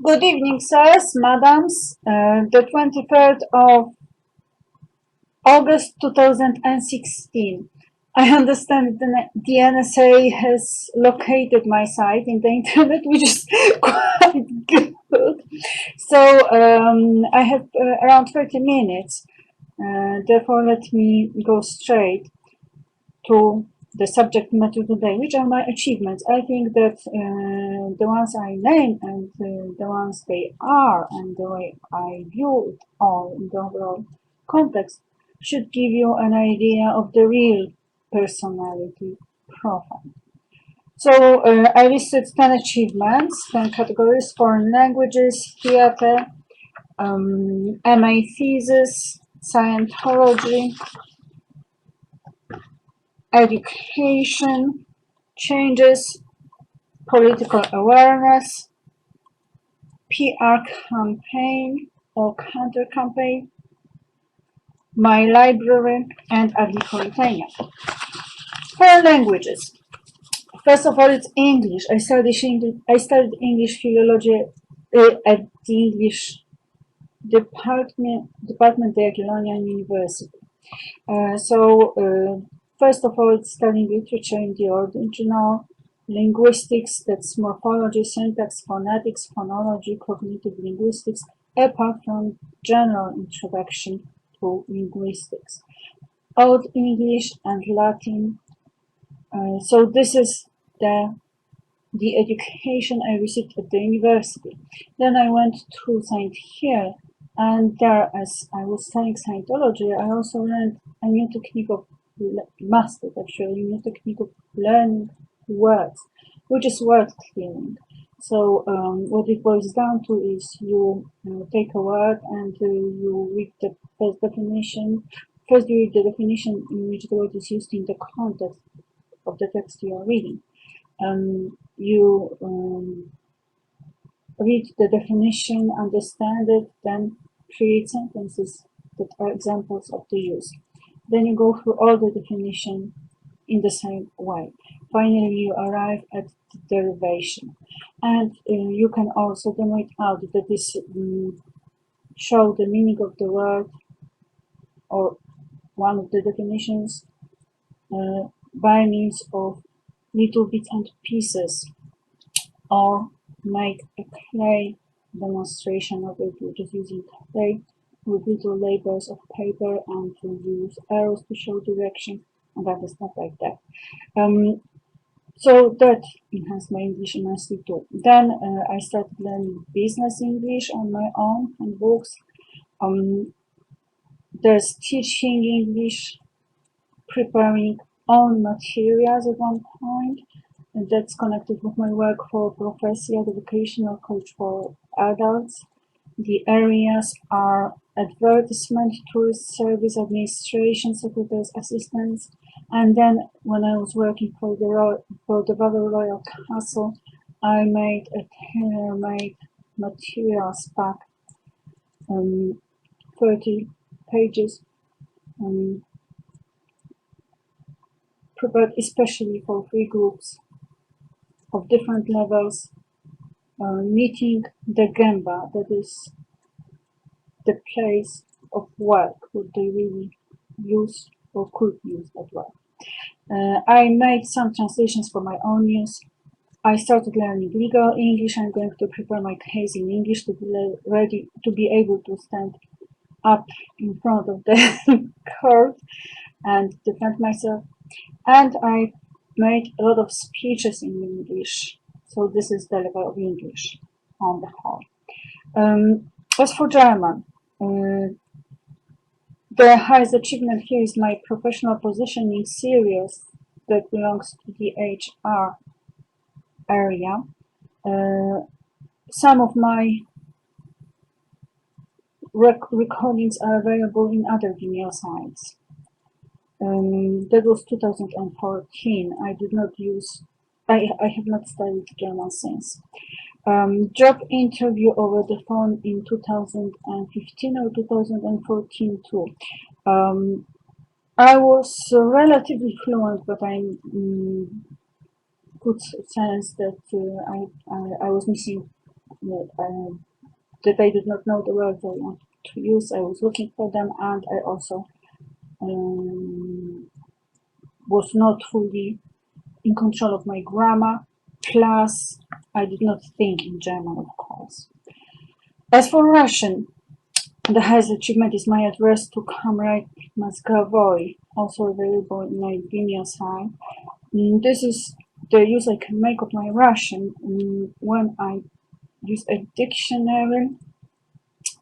Good evening, sirs, madams. The 23rd of August 2016. I understand the NSA has located my site in the internet, which is quite good. So I have around 30 minutes. Therefore, let me go straight to the subject matter today, which are my achievements. I think that the ones I name and the ones they are and the way I view it all in the overall context should give you an idea of the real personality profile. So I listed 10 achievements, 10 categories: foreign languages, theater, MA thesis, Scientology, education, changes, political awareness, PR campaign or counter campaign, my library, and Agricultania. Foreign languages. First of all, it's English. I studied English philology at the English department at Jagiellonian University. First of all, it's studying literature in the original, linguistics, that's morphology, syntax, phonetics, phonology, cognitive linguistics, apart from general introduction to linguistics. Old English and Latin. So this is the education I received at the university. Then I went to St. Hill, and there, as I was studying Scientology, I also learned a new technique of mastered actually a new technique of learning words, which is word clearing. So what it boils down to is you take a word and you read the first definition. First, you read the definition in which the word is used in the context of the text you are reading. You read the definition, understand it, then create sentences that are examples of the use. Then you go through all the definition in the same way. Finally, you arrive at the derivation. And you can also demo it out that this show the meaning of the word or one of the definitions by means of little bits and pieces, or make a clay demonstration of it, which is using clay with little labels of paper and to use arrows to show direction and other stuff like that. So that enhanced my English immensely too. Then I started learning business English on my own and books. There's teaching English, preparing own materials at one point, and that's connected with my work for Professia, the vocational coach for adults. The areas are advertisement, tourist service, administration, secretary's assistants, and then when I was working for the Vavel Royal Castle, I made a tailor-made materials pack, 30 pages, prepared especially for 3 groups of different levels, meeting the Gemba, that is the place of work, what they really use or could use at work. I made some translations for my own use. I started learning legal English. I'm going to prepare my case in English to be ready to be able to stand up in front of the court and defend myself. And I made a lot of speeches in English. So this is the level of English on the whole. As for German, the highest achievement here is my professional position in Sirius that belongs to the HR area. Some of my recordings are available in other Vimeo sites. That was 2014. I have not studied German since. Job interview over the phone in 2015 or 2014 too. I was relatively fluent, but I could sense that I was missing that I did not know the words I wanted to use. I was looking for them, and I also was not fully in control of my grammar. Plus, I did not think in German, of course. As for Russian, the highest achievement is my address to Comrade Mozgovoi, also available in my Vimeo site. This is the use I can make of my Russian when I use a dictionary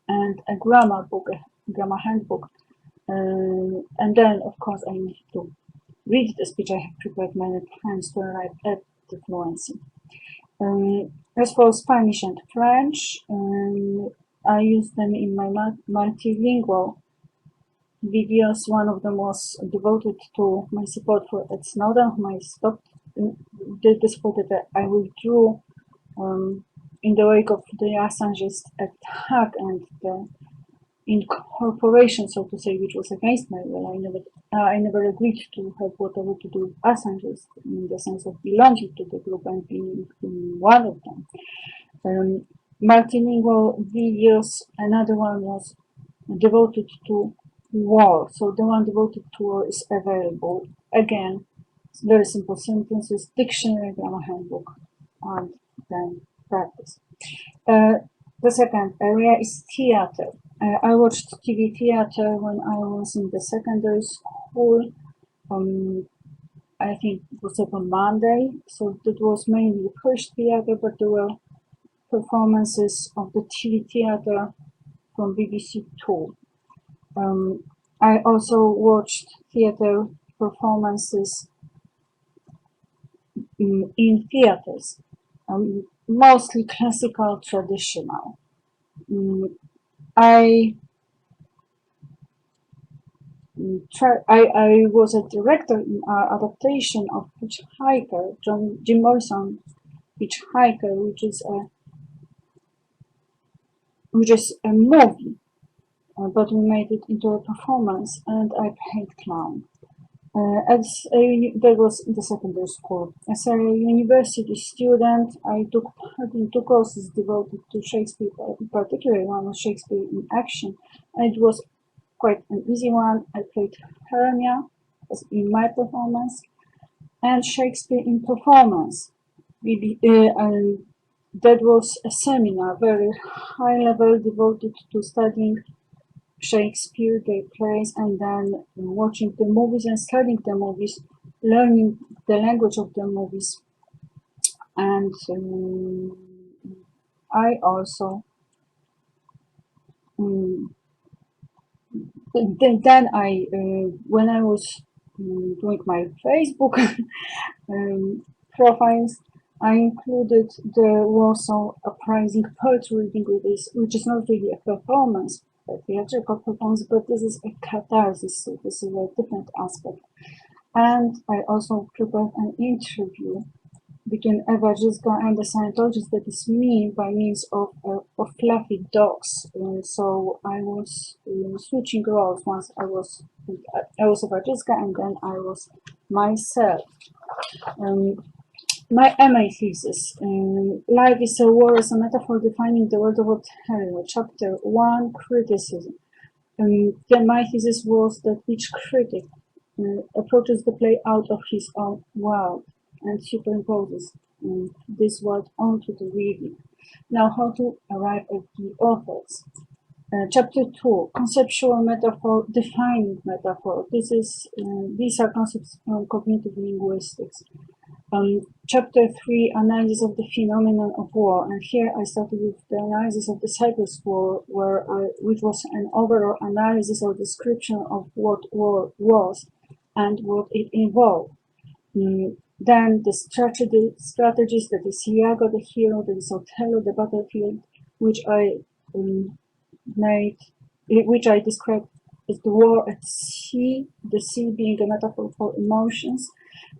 and a grammar book, a grammar handbook. And then, of course, I need to read the speech I have prepared many times to arrive at the fluency. As for Spanish and French, I use them in my multilingual videos. One of them was devoted to my support for Ed Snowden, whom I stopped, the support that I withdrew in the wake of the Assange's attack and the incorporation, so to say, which was against my will. I never agreed to have whatever to do with Assange in the sense of belonging to the group and being one of them. Multilingual videos, another one was devoted to war. So the one devoted to war is available. Again, very simple sentences, dictionary, grammar handbook, and then practice. The second area is theater. I watched TV theater when I was in the secondary school. I think it was on Monday, so that was mainly Polish theater, but there were performances of the TV theater from BBC Two. I also watched theater performances in theaters, mostly classical, traditional. I was a director in our adaptation of Hitchhiker, Jim Morrison Hitchhiker, which is a movie, but we made it into a performance, and I played clown. That was in the secondary school. As a university student, I took part in 2 courses devoted to Shakespeare, particularly one was Shakespeare in action, and it was quite an easy one. I played Hermia in my performance, and Shakespeare in performance. That was a seminar, very high level, devoted to studying Shakespeare, their plays, and then watching the movies and studying the movies, learning the language of the movies. And I also then I when I was doing my Facebook profiles, I included the Warsaw Uprising poetry reading with this, which is not really a performance, a theatrical performance, but this is a catharsis, so this is a different aspect. And I also prepared an interview between Eva Żyzga and the Scientologist, that is me, by means of fluffy dogs. So I was switching roles. Once I was Eva Żyzga, and then I was myself. My MA thesis, Life is a War as a Metaphor Defining the World of Ontario, Chapter 1, Criticism. Then my thesis was that each critic approaches the play out of his own world and superimposes this world onto the reading. Now, how to arrive at the authors. Chapter 2, Conceptual Metaphor, Defining Metaphor. These are concepts from cognitive linguistics. Chapter 3, Analysis of the Phenomenon of War, and here I started with the analysis of the Cyprus War, which was an overall analysis or description of what war was and what it involved. Then the strategies, that is Iago the hero, that is Othello the battlefield, which I described as the war at sea, the sea being a metaphor for emotions,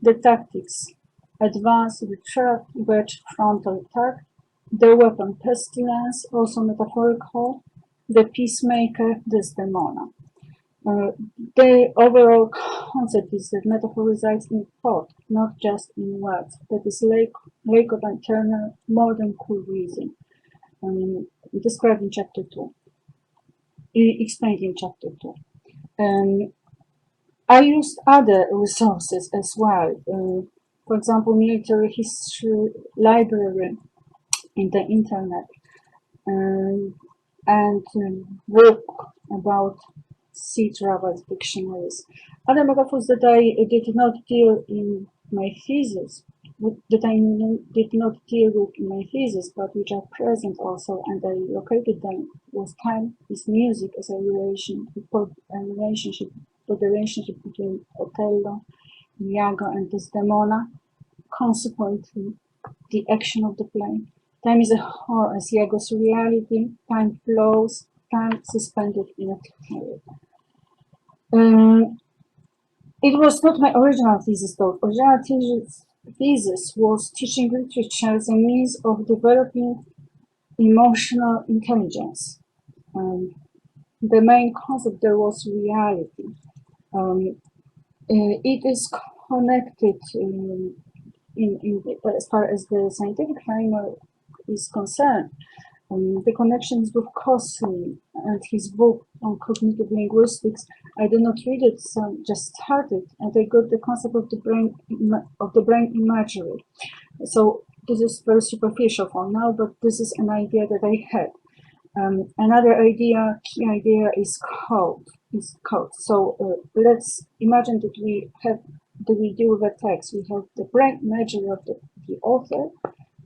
the tactics, advance, retreat, frontal attack, the weapon pestilence, also metaphorical, the peacemaker, Desdemona. The overall concept is that metaphor resides in thought, not just in words. That is Lakoff and Turner, more than cool reason. described in chapter 2, explained in chapter 2. I used other resources as well. For example, military history library in the internet, and book about sea travel dictionaries. Other metaphors that I did not deal in my thesis, that I did not deal with in my thesis, but which are present also, and I located them, was time is music as a relationship for the relationship between Othello, Iago, and Desdemona. Consequently, the action of the play. Time is a whole as Iago's reality. Time flows. Time suspended in a period. It was not my original thesis, though. Original thesis was teaching literature as a means of developing emotional intelligence. The main concept there was reality. It is connected as far as the scientific framework is concerned. The connections with Koslin and his book on cognitive linguistics. I did not read it, so just started, and I got the concept of the brain imagery. So this is very superficial for now, but this is an idea that I had. Another key idea is code. So let's imagine that we deal with a text. We have the brain imagery of the author,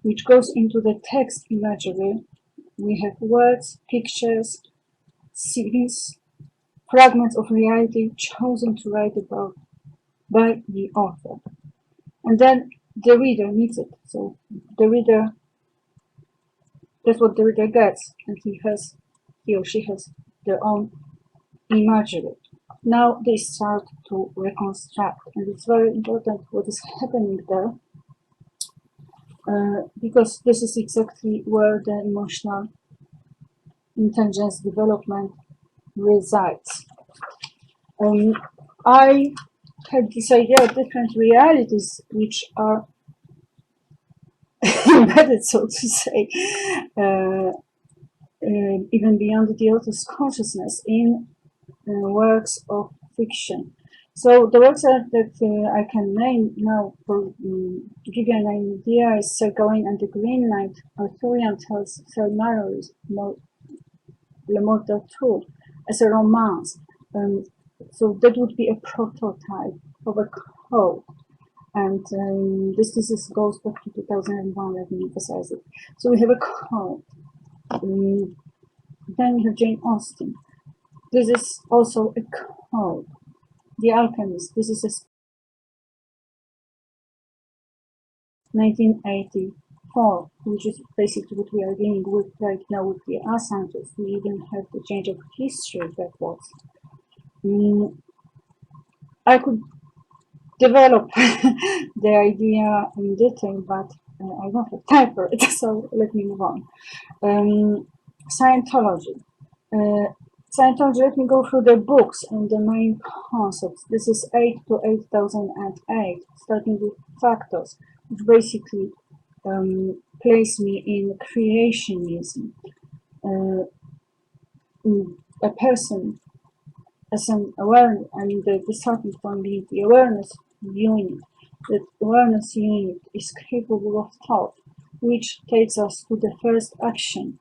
which goes into the text imagery. We have words, pictures, scenes, fragments of reality chosen to write about by the author. And then the reader needs it. So that's what the reader gets, and he or she has their own imagery. Now they start to reconstruct, and it's very important what is happening there, because this is exactly where the emotional intelligence development resides. I had this idea of different realities which are embedded, so to say, even beyond the author's consciousness in works of fiction. So the works that I can name now to give you an idea is Sir Gawain and the Green Knight, Arthurian Tales, Sir Mallory's Le Morte d'Arthur as a romance. So that would be a prototype of a code. And this thesis goes back to 2001, let me emphasize it. So we have a code. Then we have Jane Austen. This is also a code. The Alchemist. This is a 1984, which is basically what we are dealing with right now with the Assanges. We even have the change of history backwards. I could develop the idea in detail, but I don't have time for it, so let me move on. Scientology. Scientology, let me go through the books and the main concepts. This is 8 to 8008, starting with Factors, which basically place me in creationism. A person as an awareness, I mean the starting point being the awareness unit. That awareness unit is capable of thought, which takes us to the first action,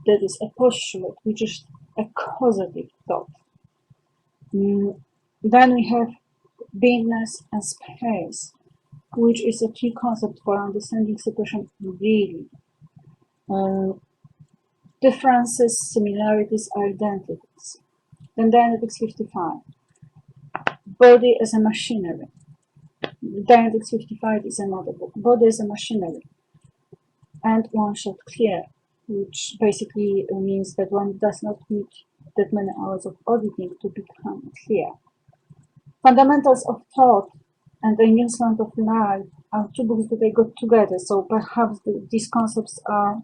that is a postulate, which is a causative thought. Then we have beingness and space, which is a key concept for understanding situation really. Differences, similarities, identities. Then Dianetics 55. Body as a machinery. Dianetics 55 is another book. Body as a machinery. And One Shot Clear, which basically means that one does not need that many hours of auditing to become clear. Fundamentals of Thought and The New Slant of Life are two books that I got together, so perhaps these concepts are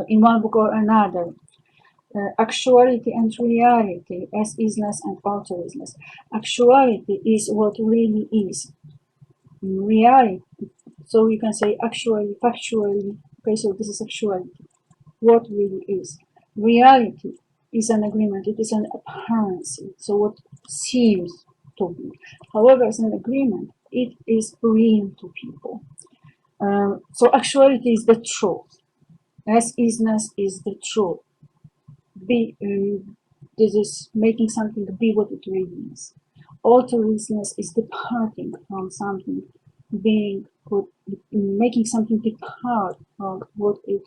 in one book or another. Actuality and reality, as isness and outerisness. Actuality is what really is. Reality, so you can say actually, factually. Okay, so this is actuality. what really is. Reality is an agreement, it is an appearance, so what seems to be. However, as an agreement, it is real to people. So actuality is the truth. As isness is the truth. This is making something be what it really is. Altruisness is departing from something, being what, making something depart from what it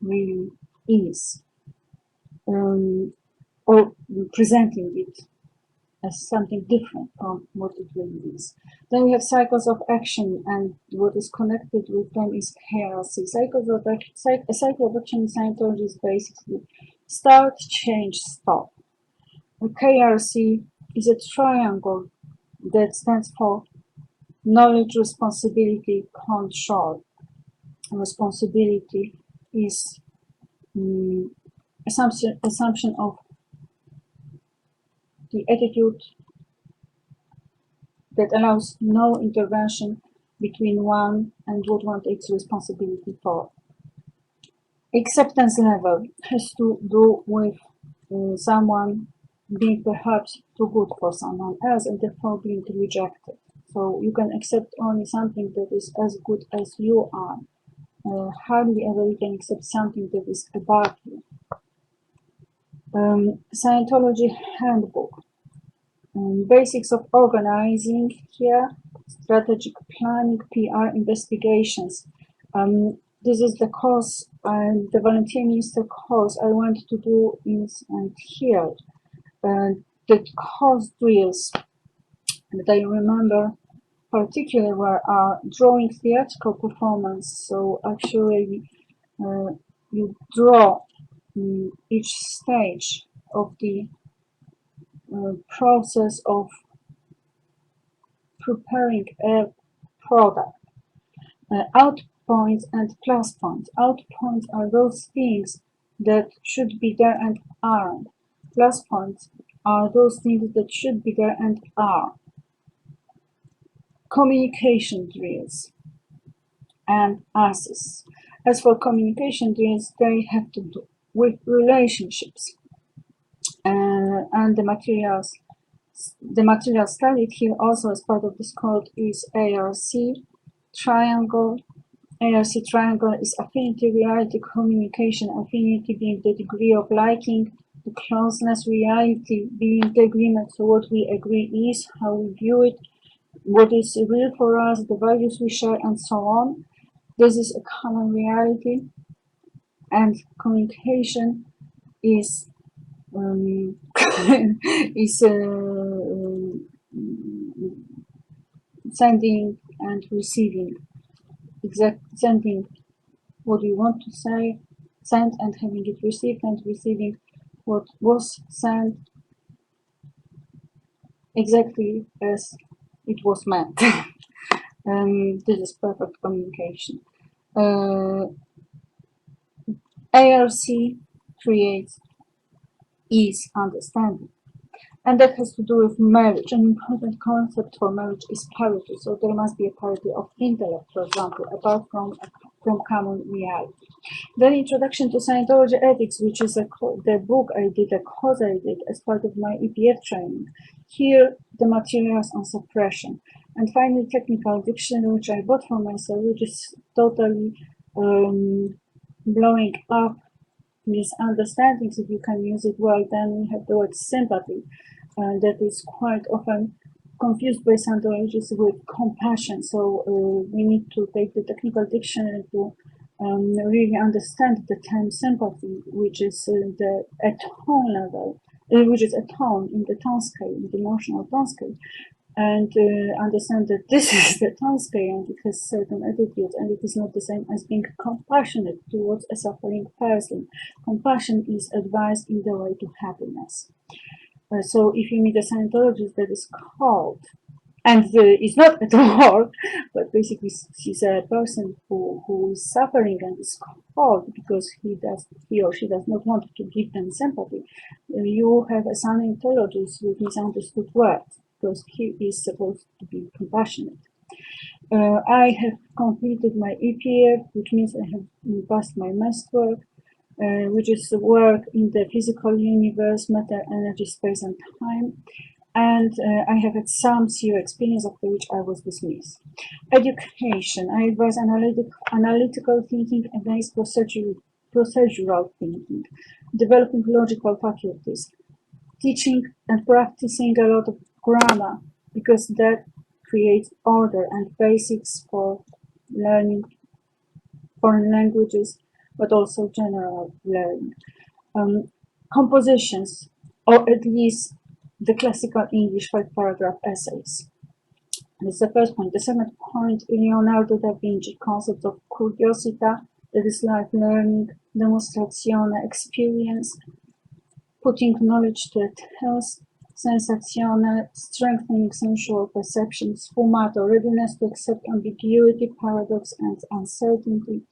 really is, or presenting it as something different from what it really is. Then we have cycles of action, and what is connected with them is KRC. A cycle of action in Scientology is basically start, change, stop. A KRC is a triangle that stands for knowledge, responsibility, control. Responsibility is assumption of the attitude that allows no intervention between one and what one takes responsibility for. Acceptance level has to do with someone being perhaps too good for someone else and therefore being rejected. So you can accept only something that is as good as you are. Hardly ever you can accept something that is above you. Scientology handbook. Basics of organizing here, strategic planning, PR, investigations. This is the course, the volunteer minister course I want to do and here. The course drills that I remember particularly were drawing theatrical performance. So actually you draw each stage of the process of preparing a product. Out points and plus points. Out points are those things that should be there and aren't. Plus points are those things that should be there and are. Communication drills and ASIS. As for communication drills, they have to do with relationships and the materials. The material studied here also as part of this code is ARC triangle. ARC triangle is affinity, reality, communication, affinity being the degree of liking, the closeness, reality being the agreement, so what we agree is, how we view it, what is real for us, the values we share, and so on. This is a common reality, and communication is is sending and receiving, sending what you want to say, send and having it received, and receiving what was sent exactly as it was meant. This is perfect communication. ARC creates ease, understanding. And that has to do with marriage. An important concept for marriage is parity. So there must be a parity of intellect, for example, apart from common reality. Then Introduction to Scientology Ethics, which is the book I did, a course I did as part of my EPF training. Here, the materials on suppression. And finally, Technical Dictionary, which I bought for myself, which is totally blowing up misunderstandings. If you can use it well, then we have the word sympathy. That is quite often confused by Scientologists with compassion. So we need to take the technical dictionary to really understand the term sympathy, which is the tone level, which is a tone in the tone scale, in the emotional tone scale, and understand that this is the tone scale and it has certain attitudes, and it is not the same as being compassionate towards a suffering person. Compassion is advice in the way to happiness. So if you meet a Scientologist that is cold, and is not at war, but basically she's a person who is suffering and is cold because he or she does not want to give them sympathy, you have a Scientologist with misunderstood words, because he is supposed to be compassionate. I have completed my EPF, which means I have passed my masterwork. which is work in the physical universe, matter, energy, space, and time. And I have had some CEO experience after which I was dismissed. Education. I advise analytical thinking against procedural thinking, developing logical faculties, teaching and practicing a lot of grammar because that creates order and basics for learning foreign languages, but also general learning. Um, Compositions, or at least the classical English 5-paragraph essays. That's the first point. The second point, Leonardo da Vinci concept of curiosità, that is like learning, demonstrazione, experience, putting knowledge to a test, sensazione, strengthening sensual perception, sfumato, readiness to accept ambiguity, paradox, and uncertainty,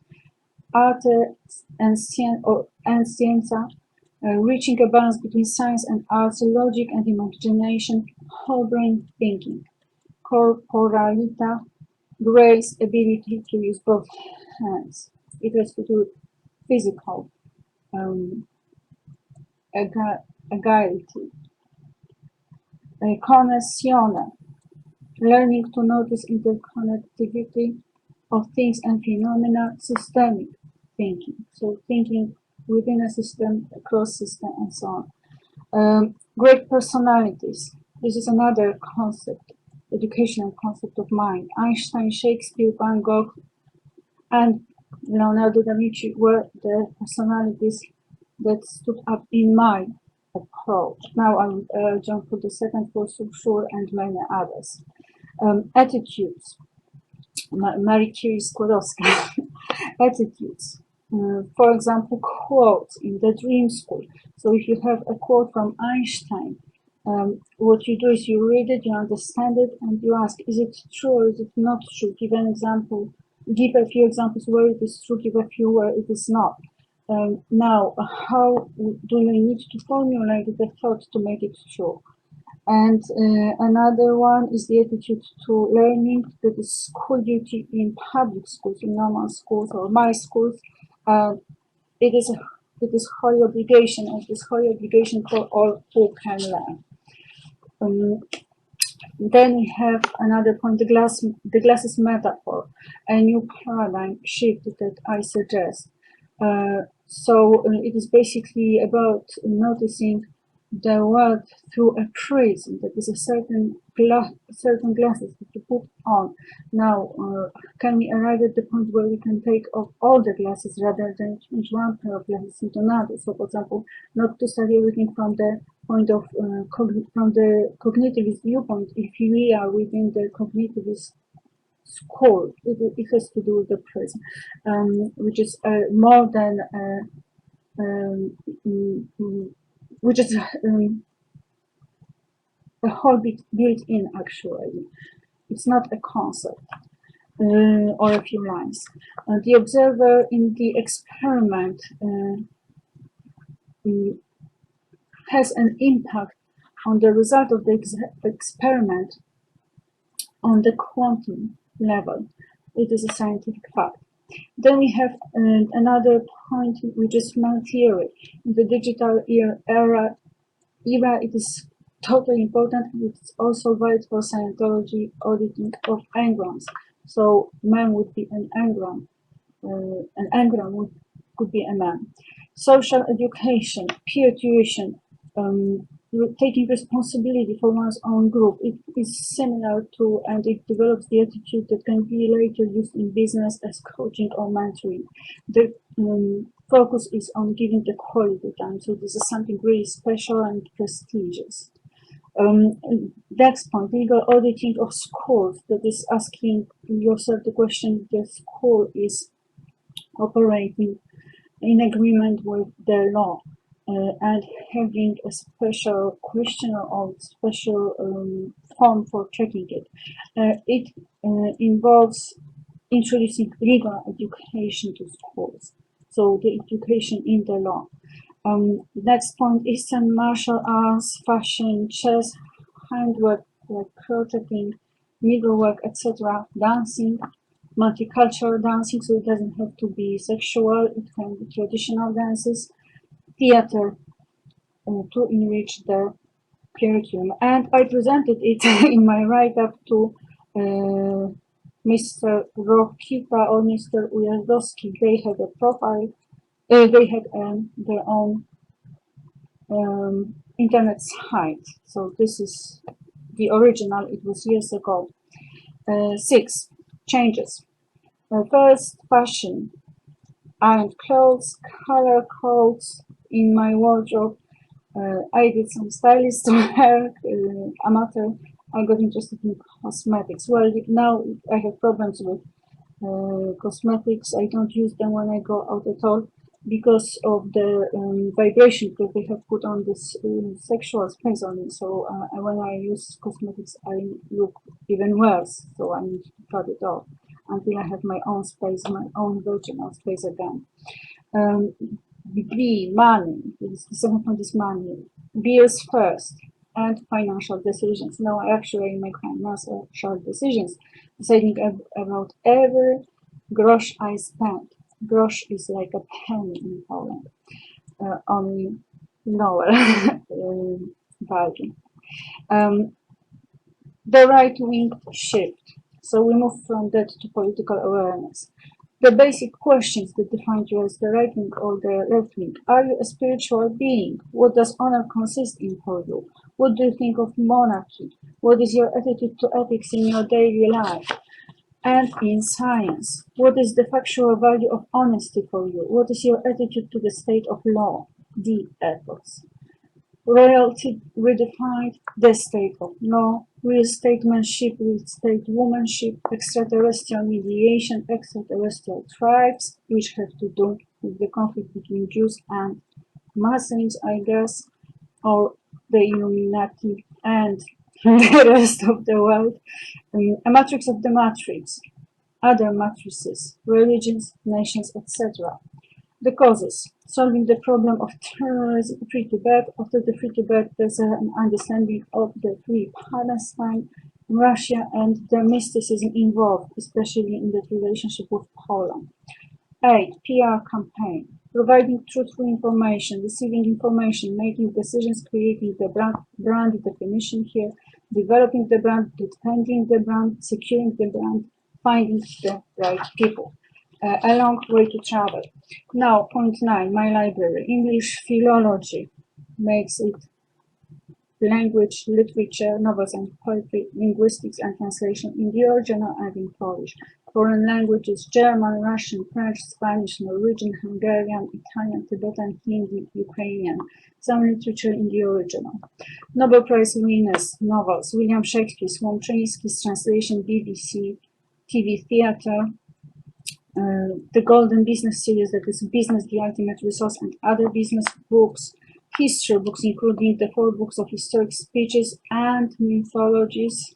arte and scienza, reaching a balance between science and arts, logic and imagination, whole brain thinking, corporalita, grace, ability to use both hands. It has to do with physical agility. Connessione, learning to notice interconnectivity of things and phenomena, systemic thinking. So thinking within a system, across system, and so on. Great personalities. This is another concept, educational concept of mind. Einstein, Shakespeare, Van Gogh, and Leonardo da Vinci were the personalities that stood up in my approach. Now I'll jump to the second for Saussure and many others. Attitudes. Marie Curie Skłodowska. Attitudes. For example, quotes in the Dream School. So if you have a quote from Einstein, what you do is you read it, you understand it, and you ask, is it true or is it not true? Give an example. Give a few examples where it is true, give a few where it is not. Now, how do you need to formulate the thought to make it true? And another one is the attitude to learning, that is school duty in public schools, in normal schools or my schools. It is holy obligation, and it is holy obligation for all who can learn. Then we have another point, the glasses metaphor, a new paradigm shift that I suggest. So it is basically about noticing the world through a prism, that is a certain glasses that you put on. Now, can we arrive at the point where we can take off all the glasses rather than change one pair of glasses into another? So, for example, not to study everything from the point of from the cognitivist viewpoint. If we are within the cognitivist school, it has to do with the prism, which is more than which is a whole bit built in actually. It's not a concept or a few lines. The observer in the experiment has an impact on the result of the experiment on the quantum level. It is a scientific fact. Then we have another point, which is man theory. In the digital era, it is totally important. It's also valid for Scientology auditing of engrams. So man would be an engram. An engram could be a man. Social education, peer tuition, taking responsibility for one's own group. It is similar to, and it develops the attitude that can be later used in business as coaching or mentoring. The focus is on giving the quality time. So this is something really special and prestigious. Next point, legal auditing of schools. That is asking yourself the question if the school is operating in agreement with the law. And having a special questionnaire or special form for checking it. It involves introducing legal education to schools, so the education in the law. Next point, Eastern martial arts, fashion, chess, handwork like crocheting, needlework, etc., dancing, multicultural dancing, so it doesn't have to be sexual, it can be traditional dances, theater, to enrich the curriculum. And I presented it in my write-up to Mr. Rokita or Mr. Ujazdowski. They had a profile, they had their own internet site. So this is the original, it was years ago. 6. Changes. First, fashion. Ironed clothes, color codes in my wardrobe. I did some stylist work, amateur. I got interested in cosmetics. Well, now I have problems with cosmetics. I don't use them when I go out at all because of the vibration, because they have put on this sexual space on me. So when I use cosmetics, I look even worse. So I need to cut it off until I have my own space, my own virginal space again. B, money. The second point is money. Bills first, and financial decisions. Now I actually make financial decisions, deciding about every grosh I spend. Grosh is like a penny in Poland, only lower value. The right wing shift. So we move from that to political awareness. The basic questions that define you as the right wing or the left wing. Are you a spiritual being? What does honor consist in for you? What do you think of monarchy? What is your attitude to ethics in your daily life? And in science, what is the factual value of honesty for you? What is your attitude to the state of law? The ethos. Royalty redefined, the state of law, real statesmanship, real state womanship, extraterrestrial mediation, extraterrestrial tribes, which have to do with the conflict between Jews and Muslims, I guess, or the Illuminati and the rest of the world. A matrix of the matrix, other matrices, religions, nations, etc. The causes. Solving the problem of terrorism, Free Tibet. After the Free Tibet, there's an understanding of the Free Palestine, Russia, and the mysticism involved, especially in that relationship with Poland. 8. PR campaign. Providing truthful information, receiving information, making decisions, creating the brand definition here, developing the brand, defending the brand, securing the brand, finding the right people. A long way to travel. Now, point 9, my library. English philology makes it language, literature, novels and poetry, linguistics and translation in the original and in Polish. Foreign languages, German, Russian, French, Spanish, Norwegian, Hungarian, Italian, Tibetan, Hindi, Ukrainian. Some literature in the original. Nobel Prize winners, novels, William Shakespeare, Słomczyński's translation, BBC, TV theater, the Golden Business series, that is Business, the Ultimate Resource, and other business books, history books, including the 4 books of historic speeches and mythologies,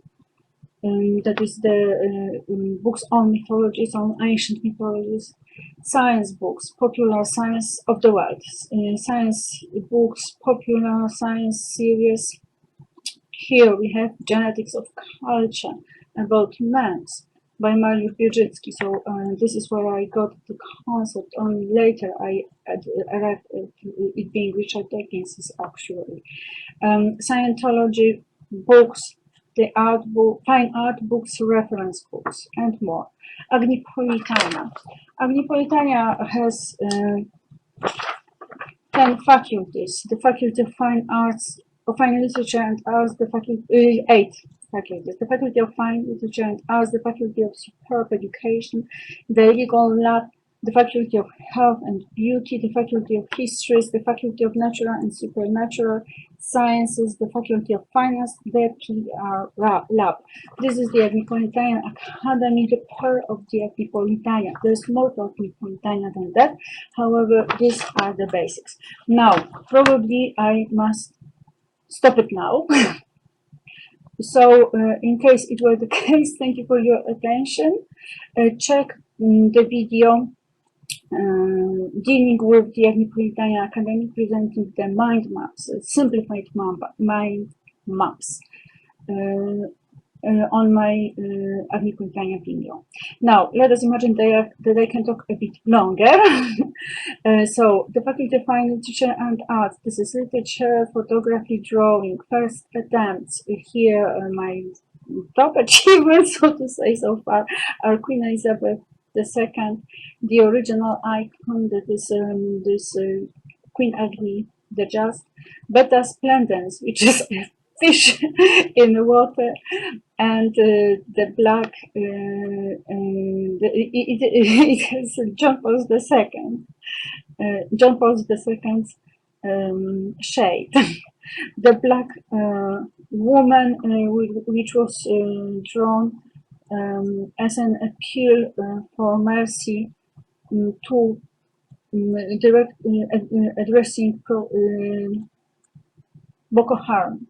that is the books on mythologies, on ancient mythologies, science books, popular science of the world, science books, popular science series. Here we have Genetics of Culture about Mans by Mariusz Bieżycki. So this is where I got the concept. Only later I arrived at it being Richard Dawkins' actually. Scientology books, the art book, fine art books, reference books, and more. Agnipolitania. Agnipolitania has 10 faculties. The Faculty of Fine Arts, of Fine Literature and Arts, the faculty, 8 faculties. The Faculty of Fine Literature and Arts, the Faculty of Superb Education, the Legal Lab, the Faculty of Health and Beauty, the Faculty of Histories, the Faculty of Natural and Supernatural Sciences, the Faculty of Finance, the PR Lab. This is the Agnipolitania Academy, the pearl of the Agnipolitania. There's more to Agnipolitania than that. However, these are the basics. Now, probably I must stop it now. So, in case it were the case, thank you for your attention. Check the video dealing with the Agnipolitania Academy, presenting the mind maps, simplified mind maps. on my Agni Quintana video. Now, let us imagine that I can talk a bit longer. So, the Faculty of Fine Literature and Arts, this is literature, photography, drawing, first attempts. Here, my top achievements, so to say, so far, are Queen Elizabeth II, the original icon, that is this Queen Agni the Just, Beta Splendens, which is a fish in the water, and the black, it has John Paul II, John Paul II's shade. The black woman, which was drawn as an appeal for mercy to direct addressing Boko Haram.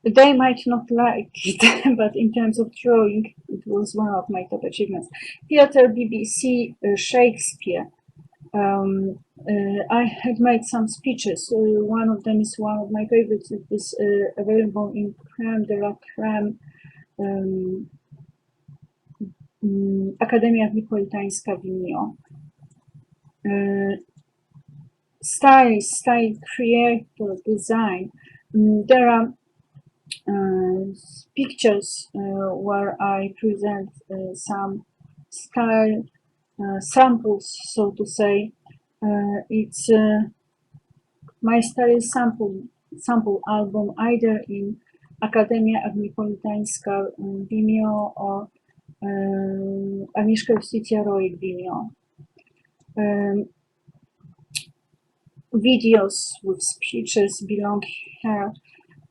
They might not like it, but in terms of drawing, it was one of my top achievements. Theatre, BBC, Shakespeare. I had made some speeches. One of them is one of my favorites. It is available in Crème de la Crème, Akademia Nipolitańska Vinio. Style, creator, design. There are pictures where I present some style samples, so to say. It's my style sample album, either in Akademia Agnipolitańska Vimeo or Agnieszka Justitia Roig Vimeo. Videos with speeches belong here.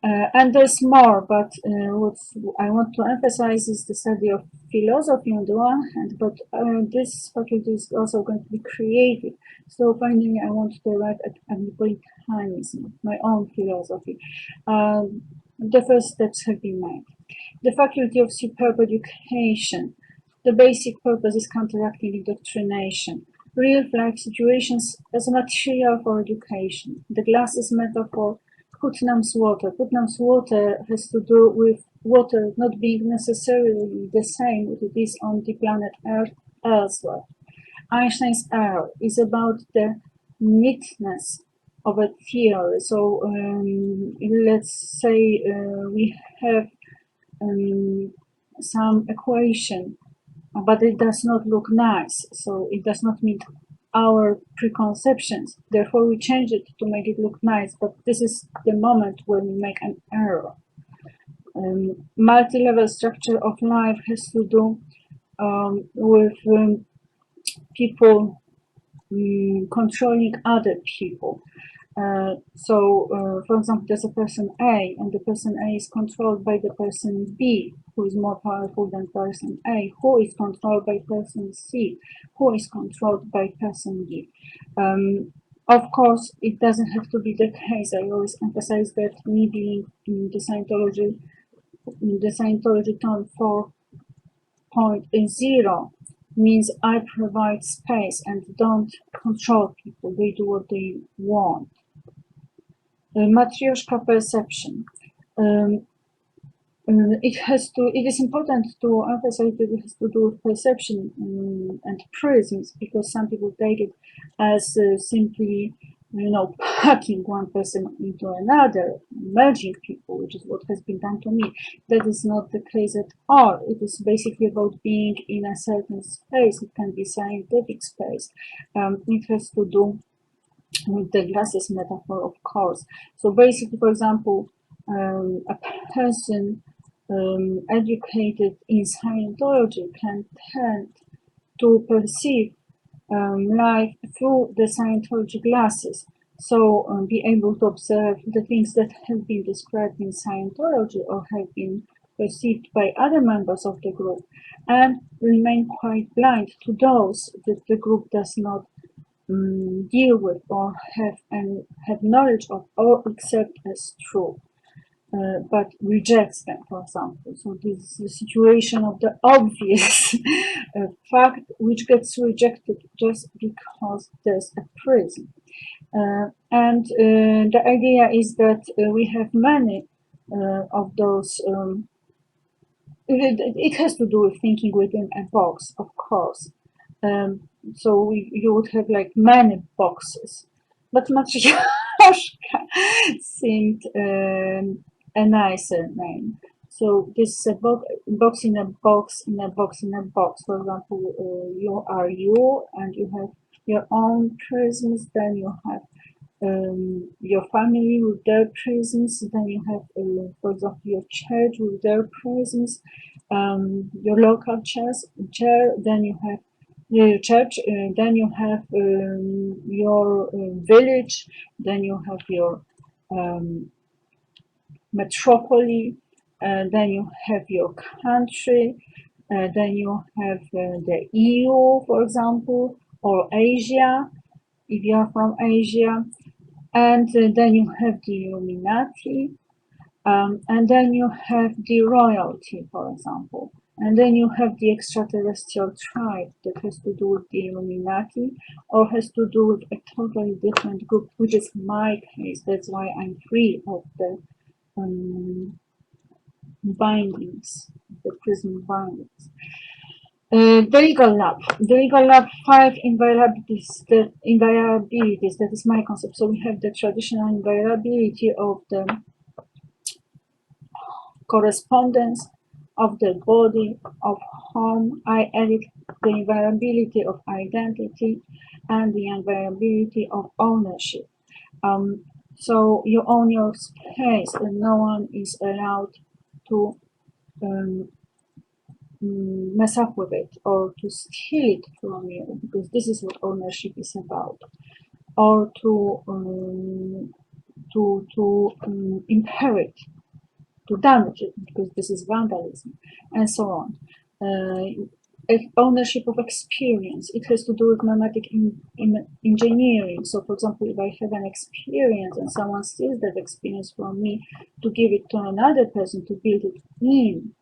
And there's more, but what I want to emphasize is the study of philosophy on the one hand, but this faculty is also going to be creative. So finally, I want to arrive at Agnipolitanism, my own philosophy. The first steps have been made. The Faculty of Superb Education. The basic purpose is counteracting indoctrination. Real-life situations as a material for education. The glasses metaphor, Putnam's water. Putnam's water has to do with water not being necessarily the same that it is on the planet Earth elsewhere. Einstein's error is about the neatness of a theory. So let's say we have some equation, but it does not look nice, so it does not meet our preconceptions. Therefore, we change it to make it look nice, but this is the moment when we make an error. Multi-level structure of life has to do with people controlling other people. For example, there's a person A, and the person A is controlled by the person B, who is more powerful than person A, who is controlled by person C, who is controlled by person D. Of course, it doesn't have to be the case. I always emphasize that me being in the Scientology term 4.0 means I provide space and don't control people. They do what they want. Matryoshka perception. It is important to emphasize that it has to do with perception and prisms, because some people take it as simply, packing one person into another, merging people, which is what has been done to me. That is not the case at all. It is basically about being in a certain space. It can be scientific space. It has to do with the glasses metaphor, of course. So basically, for example, a person educated in Scientology can tend to perceive life through the Scientology glasses. So be able to observe the things that have been described in Scientology or have been perceived by other members of the group, and remain quite blind to those that the group does not deal with or have knowledge of or accept as true. But rejects them, for example. So this is the situation of the obvious fact which gets rejected just because there's a prism. And the idea is that we have many of those. It has to do with thinking within a box, of course. So you would have like many boxes, but Matryoshka seemed a nicer name. So this is a box in a box in a box in a box. For example, you are you, and you have your own prisms. Then you have your family with their prisms. Then you have, for example, your church with their prisms. Your local chair. Then you have your church. Then you have your village. Then you have your um, metropolis. Then you have your country. Then you have the EU, for example, or Asia, if you are from Asia. And then you have the Illuminati, and then you have the royalty, for example. And then you have the extraterrestrial tribe that has to do with the Illuminati or has to do with a totally different group, which is my case. That's why I'm free of the bindings, the prison bindings. The legal lab. The legal lab, 5 inviolabilities. That is my concept. So we have the traditional inviolability of the correspondence of the body, of home. I added the inviolability of identity and the inviolability of ownership. So you own your space and no one is allowed to mess up with it or to steal it from you, because this is what ownership is about, or to inherit, to damage it, because this is vandalism, and so on. Ownership of experience, it has to do with nomadic engineering. So for example, if I have an experience and someone steals that experience from me to give it to another person to build it in,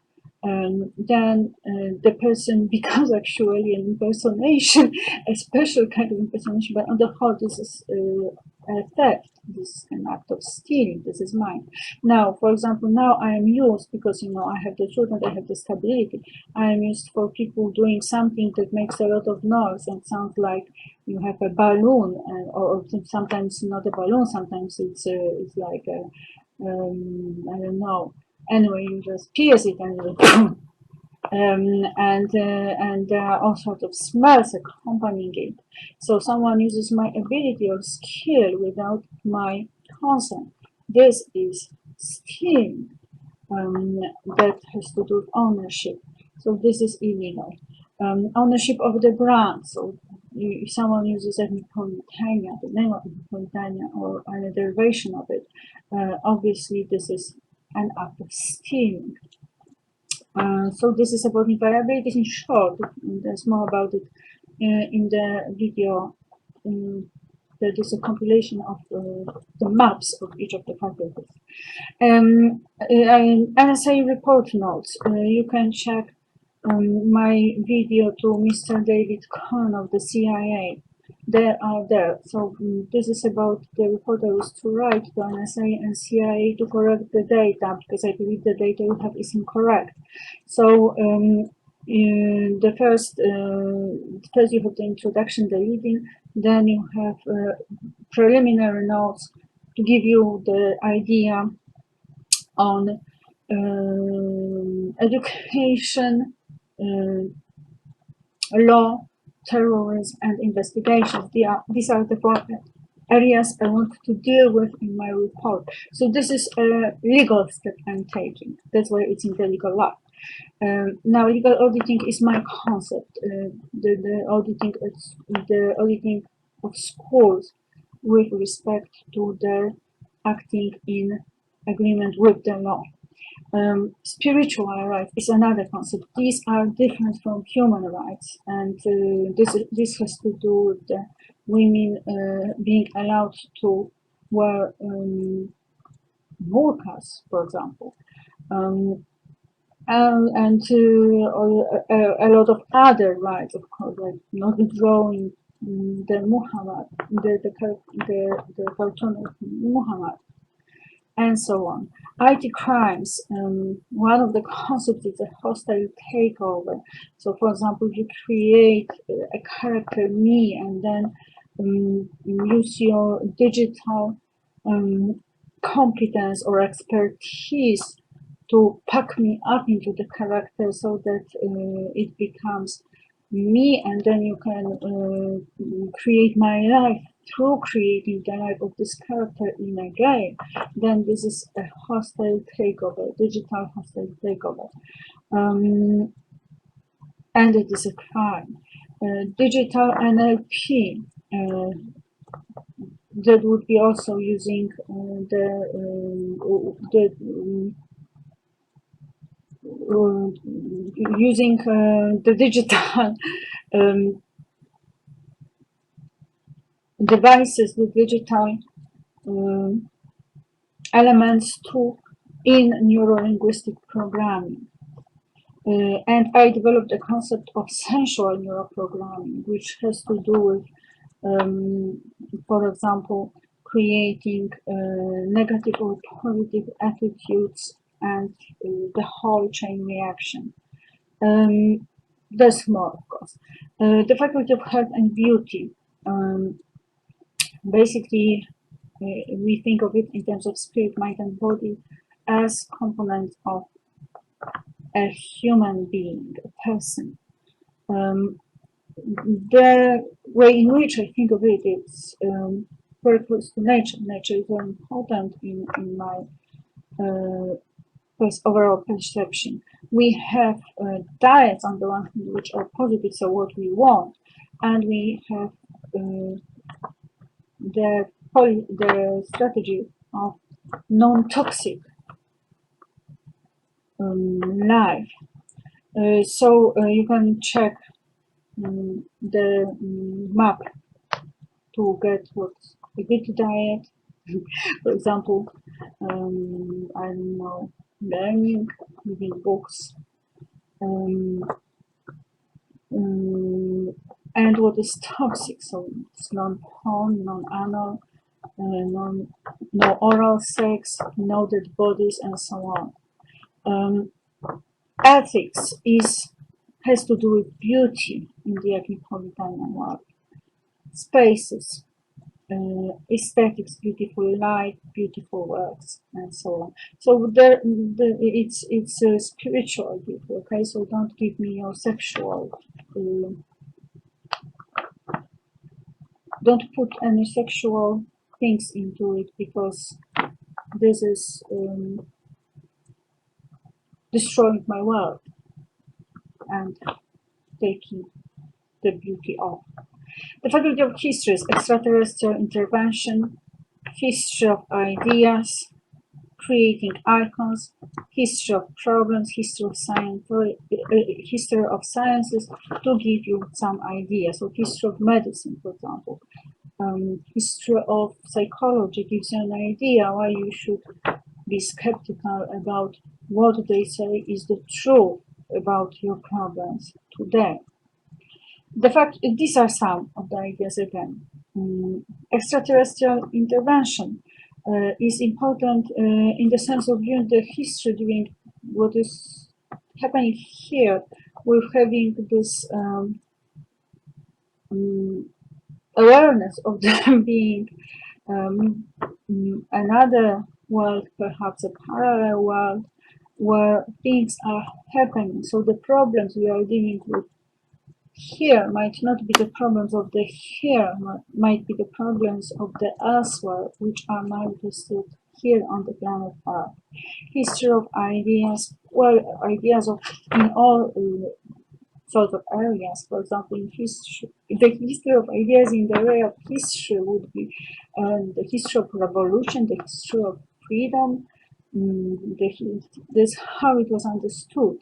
then the person becomes actually an impersonation, a special kind of impersonation, but on the whole this is a theft, this is an act of stealing, this is mine. Now, for example, now I am used, because I have the truth and I have the stability, I am used for people doing something that makes a lot of noise and sounds like you have a balloon, or sometimes not a balloon, sometimes it's like a, I don't know. Anyway, you just pierce it and and there are all sorts of smells accompanying it. So someone uses my ability or skill without my consent. This is stealing. That has to do with ownership. So this is illegal. Ownership of the brand. So if someone uses Metropolitania, the name of Metropolitania, or any derivation of it, obviously this is an act of stealing. So this is about inviolabilities in short. There's more about it in the video. There is a compilation of the maps of each of the faculties. NSA report notes. You can check my video to Mr. David Cohn of the CIA. They are there. So this is about the report I was to write to NSA and CIA to correct the data, because I believe the data we have is incorrect. So the first you have the introduction, the leading, then you have preliminary notes to give you the idea on education, law, terrorism, and investigations. These are the 4 areas I want to deal with in my report. So this is a legal step I'm taking. That's why it's in the legal lab. Now, legal auditing is my concept. The auditing of schools with respect to their acting in agreement with the law. Spiritual rights is another concept. These are different from human rights, and this has to do with the women being allowed to wear burqas, for example, and a lot of other rights, of course, like not drawing the Muhammad, the cartoon of Muhammad. and so on. IT crimes, one of the concepts is a hostile takeover. So, for example, you create a character me and then use your digital um, competence or expertise to pack me up into the character so that it becomes me, and then you can create my life through creating the life of this character in a game. Then this is a hostile takeover, digital hostile takeover, and it is a crime. Digital NLP, that would be also using the digital um, devices, the digital um, elements to in neurolinguistic programming. And I developed a concept of sensual neuroprogramming, which has to do with, for example, creating negative or positive attitudes and the whole chain reaction. There's more, of course. The Faculty of Health and Beauty. Basically, we think of it in terms of spirit, mind, and body as components of a human being, a person. Um, the way in which I think of it is very close to nature. Nature is very important in my overall perception. We have diets on the one hand which are positive, so what we want, and we have the strategy of non-toxic life. So you can check the map to get what's a good diet. For example, I don't know, learning, reading books, um, and what is toxic. So it's non-porn, non-anal, no oral sex, no dead bodies, and so on. Ethics has to do with beauty in the Agnipolitanian world. Spaces, aesthetics, beautiful light, beautiful works, and so on. So it's a spiritual gift, okay? So don't give me your sexual. Don't put any sexual things into it, because this is destroying my world and taking the beauty off. The Faculty of History is extraterrestrial intervention, history of ideas, creating icons, history of problems, history of science, history of sciences, to give you some ideas. So history of medicine, for example. History of psychology gives you an idea why you should be skeptical about what they say is the truth about your problems today. The fact, these are some of the ideas again. Extraterrestrial intervention is important in the sense of viewing the history during what is happening here, with having this awareness of them being another world, perhaps a parallel world, where things are happening. So the problems we are dealing with here might not be the problems of the here, might be the problems of the elsewhere, which are manifested here on the planet Earth. History of ideas, well, ideas of in all sorts of areas. For example, in history, the history of ideas in the area of history would be the history of revolution, the history of freedom, this how it was understood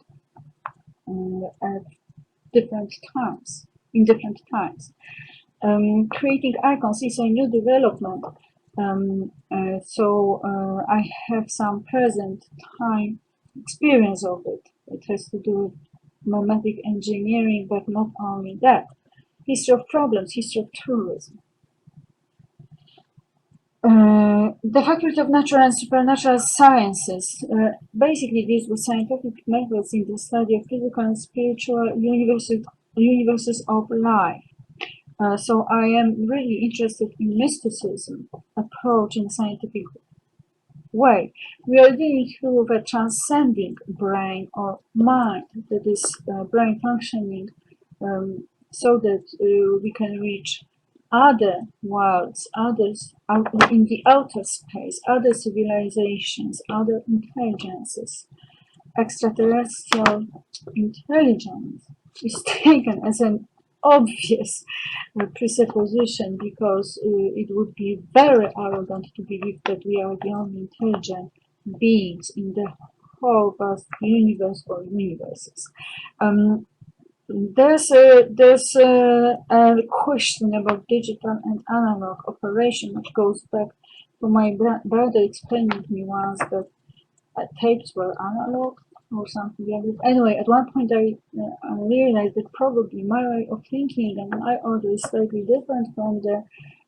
at different times, in different times. Creating icons is a new development. I have some present time experience of it. It has to do with mimetic engineering, but not only that. History of problems, history of tourism. The Faculty of Natural and Supernatural Sciences. Basically, these were scientific methods in the study of physical and spiritual universes of life. So I am really interested in mysticism approach in scientific way. We are dealing here with a transcending brain or mind, that is brain functioning so that we can reach other worlds, others out in the outer space, other civilizations, other intelligences. Extraterrestrial intelligence is taken as an obvious presupposition because it would be very arrogant to believe that we are the only intelligent beings in the whole vast universe or universes. There's a question about digital and analog operation, which goes back to my brother explaining to me once that tapes were analog or something like that. Anyway, at one point I realized that probably my way of thinking and my order is slightly different from the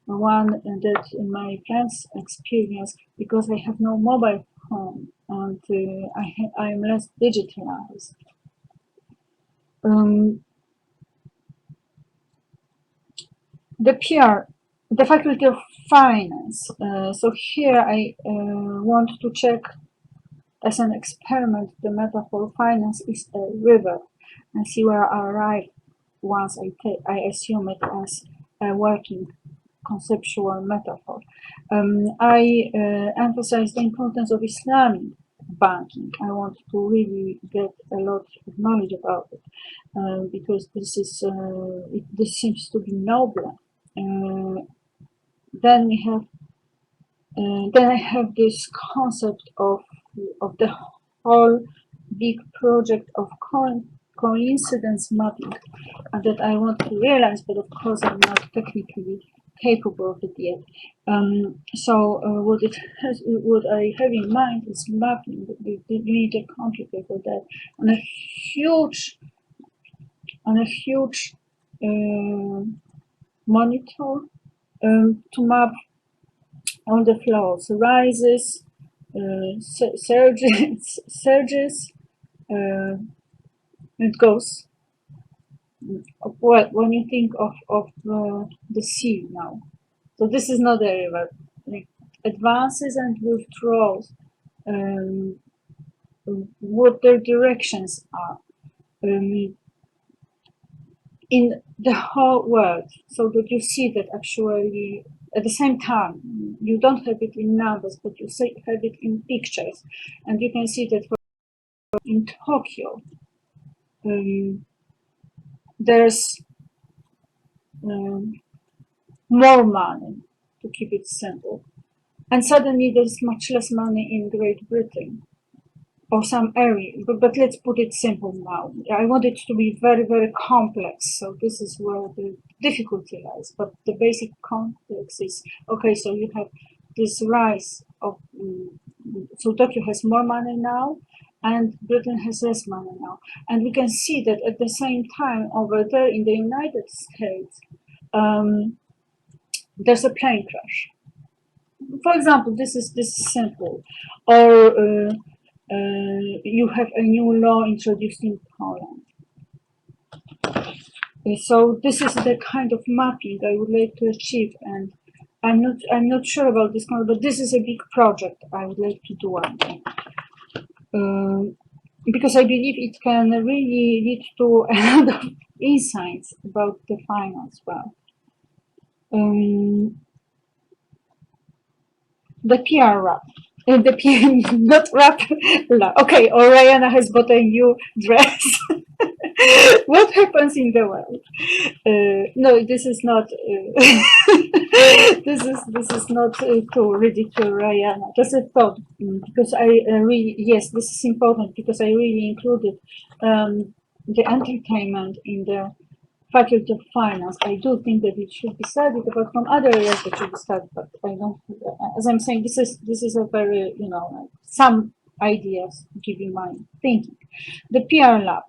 one that my parents experience because I have no mobile phone and I am less digitalized. The PR, the Faculty of Finance. So here I want to check as an experiment the metaphor finance is a river and see where I arrive once I assume it as a working conceptual metaphor. I emphasize the importance of Islamic banking. I want to really get a lot of knowledge about it because this seems to be nobler. Then we have then I have this concept of the whole big project of coincidence mapping that I want to realize, but of course I'm not technically capable of it yet. So what I have in mind is mapping. We need a computer for that on a huge monitor to map all the flows, rises, surges, it goes. Well, when you think of the sea now, so this is not a river, like advances and withdrawals, what their directions are in the whole world, so that you see that actually at the same time you don't have it in numbers, but you have it in pictures, and you can see that in Tokyo there's more money, to keep it simple, and suddenly there's much less money in Great Britain or some area, but let's put it simple now. I want it to be very, very complex, so this is where the difficulty lies, but the basic context is, okay, so you have this rise of, so Tokyo has more money now, and Britain has less money now. And we can see that at the same time over there in the United States, there's a plane crash. For example, this is simple. Or you have a new law introduced in Poland. So this is the kind of mapping I would like to achieve, and I'm not sure about this one, but this is a big project I would like to do one day. Because I believe it can really lead to a lot of insights about the finance world. The PR wrap. The PR, not wrap. Okay, or Rihanna has bought a new dress. What happens in the world? No, this is not. This is not to ridicule Rihanna. Just a thought, because I really, yes, this is important because I really included the entertainment in the Faculty of Finance. I do think that it should be studied, apart from other areas that should be studied, but I don't. As I'm saying, this is a very, some ideas giving my thinking. The PR lab.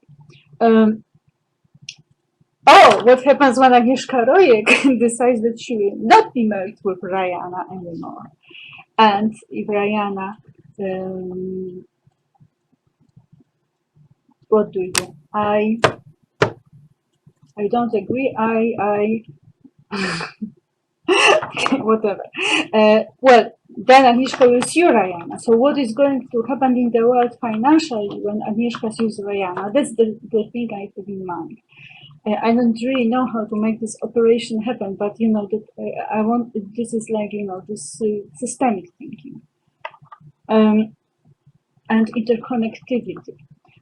Oh, what happens when Agnieszka Rojek decides that she will not be married with Rihanna anymore? And if Rihanna, um, what do you do? I don't agree. Whatever. Well, then Agnieszka will sue Rihanna. So what is going to happen in the world financially when Agnieszka sues Rihanna? That's the thing I have in mind. I don't really know how to make this operation happen, but you know that I want. This is like this systemic thinking and interconnectivity.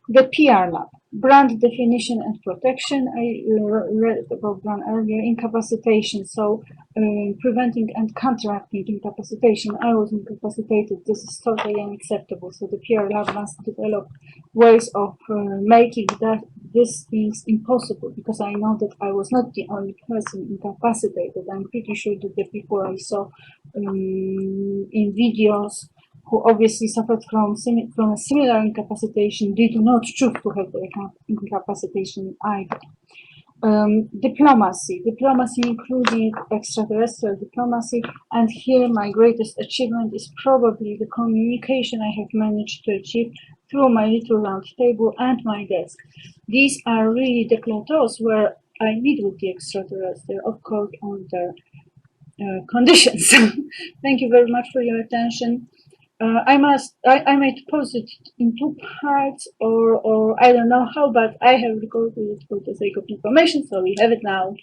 The PR lab, brand definition and protection. I read about one earlier. Incapacitation, so preventing and counteracting incapacitation. I was incapacitated. This is totally unacceptable. So the PR lab must develop ways of making these things impossible. Because I know that I was not the only person incapacitated. I'm pretty sure that the people I saw in videos who obviously suffered from a similar incapacitation did not choose to have the incapacitation either. Diplomacy including extraterrestrial diplomacy, and here my greatest achievement is probably the communication I have managed to achieve through my little round table and my desk. These are really the plateaus where I meet with the extraterrestrial, of course, under conditions. Thank you very much for your attention. I might post it in two parts or I don't know how, but I have recorded it for the sake of information, so we have it now.